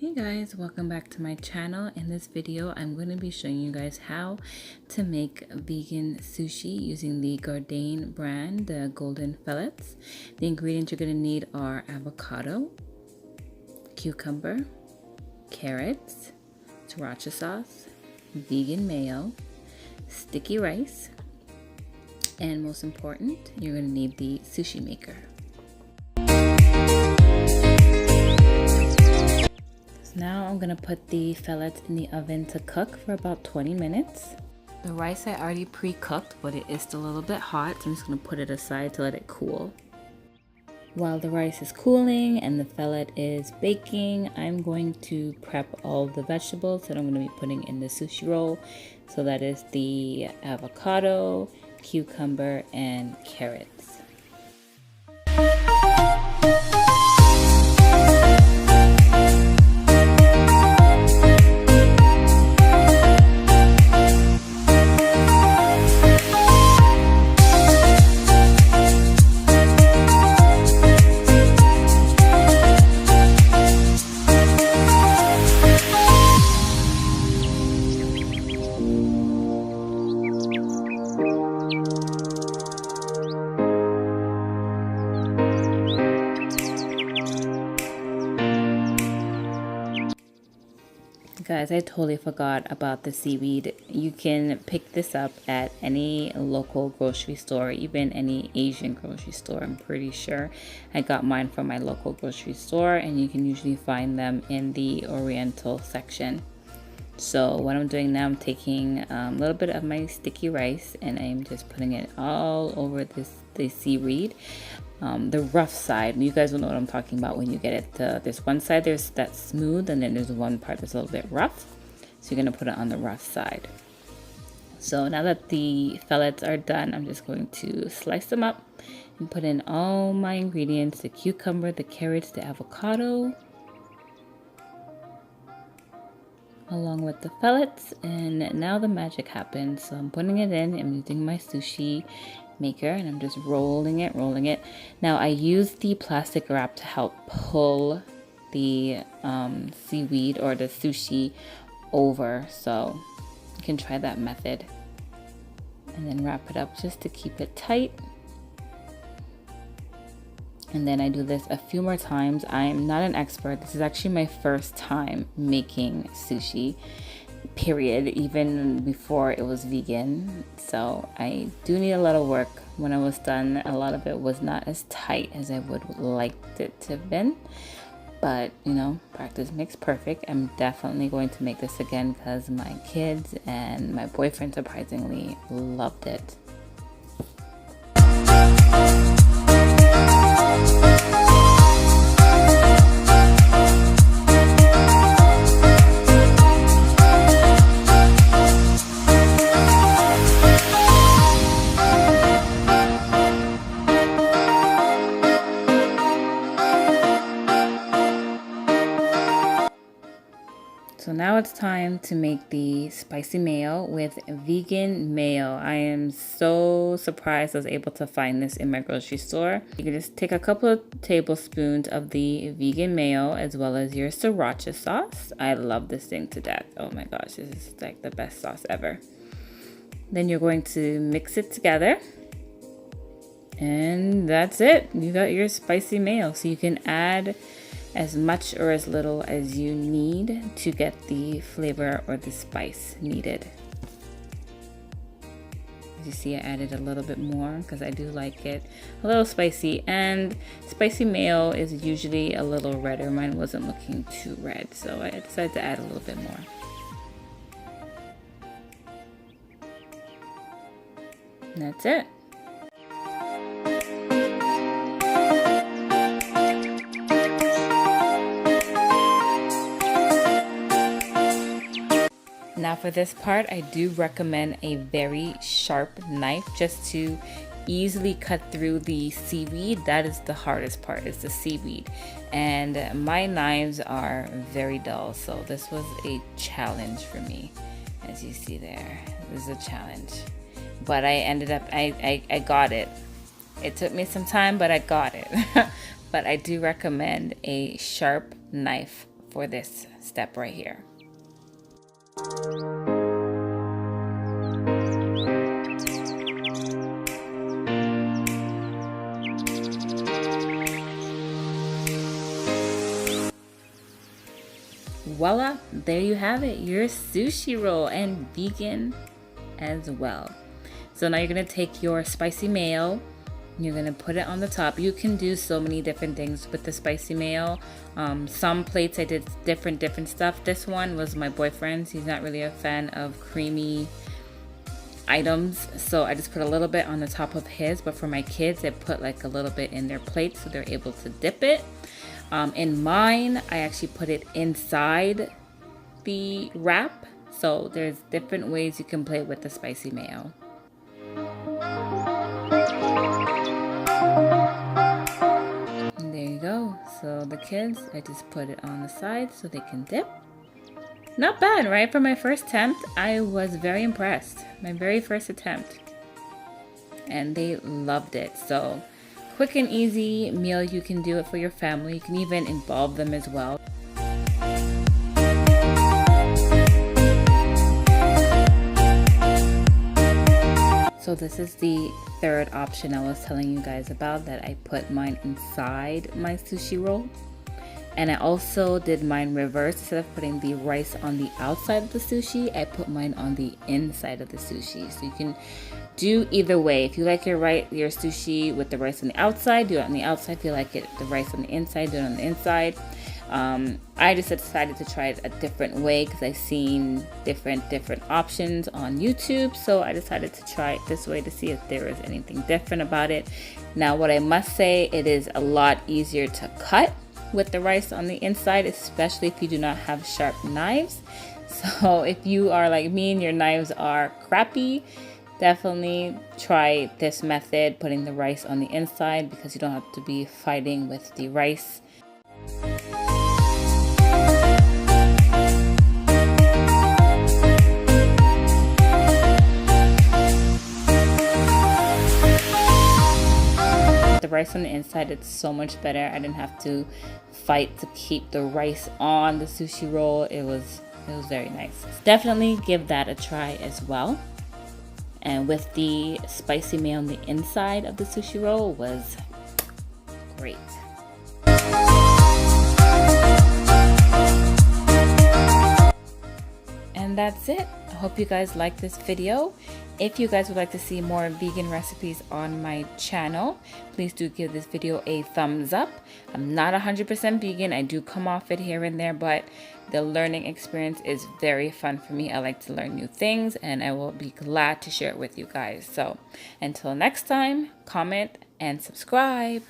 Hey guys, welcome back to my channel. In this video I'm going to be showing you guys how to make vegan sushi using the Gardein brand, the golden fillets. The ingredients you're going to need are avocado, cucumber, carrots, sriracha sauce, vegan mayo, sticky rice, and most important, you're going to need the sushi maker. Now I'm gonna put the fillets in the oven to cook for about 20 minutes. The rice I already pre-cooked, but it is still a little bit hot, so I'm just gonna put it aside to let it cool. While the rice is cooling and the fillet is baking, I'm going to prep all the vegetables that I'm gonna be putting in the sushi roll. So that is the avocado, cucumber, and carrots. Guys, I totally forgot about the seaweed. You can pick this up at any local grocery store, even any Asian grocery store, I'm pretty sure. I got mine from my local grocery store, and you can usually find them in the Oriental section. So what I'm doing now, I'm taking a little bit of my sticky rice and I'm just putting it all over the seaweed. The rough side, you guys will know what I'm talking about when you get it. There's one side that's smooth, and then there's one part that's a little bit rough. So you're gonna put it on the rough side. So now that the fillets are done, I'm just going to slice them up and put in all my ingredients: the cucumber, the carrots, the avocado, along with the fillets. And now the magic happens. So I'm putting it in. I'm using my sushi maker and I'm just rolling it. Now I use the plastic wrap to help pull the seaweed or the sushi over, so you can try that method, and then wrap it up just to keep it tight. And then I do this a few more times. I'm not an expert. This is actually my first time making sushi, period, even before it was vegan. So I do need a lot of work. When I was done, a lot of it was not as tight as I would like it to have been. But, you know, practice makes perfect. I'm definitely going to make this again because my kids and my boyfriend surprisingly loved it. So now it's time to make the spicy mayo with vegan mayo. I am so surprised I was able to find this in my grocery store. You can just take a couple of tablespoons of the vegan mayo as well as your sriracha sauce. I love this thing to death. Oh my gosh, this is like the best sauce ever. Then you're going to mix it together. And that's it. You got your spicy mayo. So you can add as much or as little as you need to get the flavor or the spice needed. As you see, I added a little bit more because I do like it a little spicy, and spicy mayo is usually a little redder. Mine wasn't looking too red, so I decided to add a little bit more. And that's it. Now for this part, I do recommend a very sharp knife just to easily cut through the seaweed. That is the hardest part, is the seaweed. And my knives are very dull, so this was a challenge for me. As you see there, it was a challenge. But I ended up, I got it. It took me some time, but I got it. But I do recommend a sharp knife for this step right here. Voila, there you have it, your sushi roll, and vegan as well. So now you're gonna take your spicy mayo, you're gonna put it on the top. You can do so many different things with the spicy mayo. Some plates I did different stuff. This one was my boyfriend's. He's not really a fan of creamy items, so I just put a little bit on the top of his, but for my kids I put like a little bit in their plate so they're able to dip it. In mine, I actually put it inside the wrap. So there's different ways you can play with the spicy mayo. And there you go. So the kids, I just put it on the side so they can dip. Not bad, right? For my first attempt, I was very impressed. My very first attempt. And they loved it. So quick and easy meal. You can do it for your family. You can even involve them as well. So this is the third option I was telling you guys about, that I put mine inside my sushi roll. And I also did mine reverse. Instead of putting the rice on the outside of the sushi, I put mine on the inside of the sushi. So you can do either way. If you like your sushi with the rice on the outside, do it on the outside. If you like it the rice on the inside, do it on the inside. I just decided to try it a different way because I've seen different options on YouTube. So I decided to try it this way to see if there is anything different about it. Now, what I must say, it is a lot easier to cut with the rice on the inside, especially if you do not have sharp knives. So if you are like me and your knives are crappy, definitely try this method, putting the rice on the inside, because you don't have to be fighting with the rice. The rice on the inside, it's so much better. I didn't have to fight to keep the rice on the sushi roll. It was very nice. Definitely give that a try as well. And with the spicy mayo on the inside of the sushi roll was great. And that's it. I hope you guys liked this video. If you guys would like to see more vegan recipes on my channel, please do give this video a thumbs up. I'm not 100% vegan. I do come off it here and there, but the learning experience is very fun for me. I like to learn new things, and I will be glad to share it with you guys. So until next time, comment and subscribe.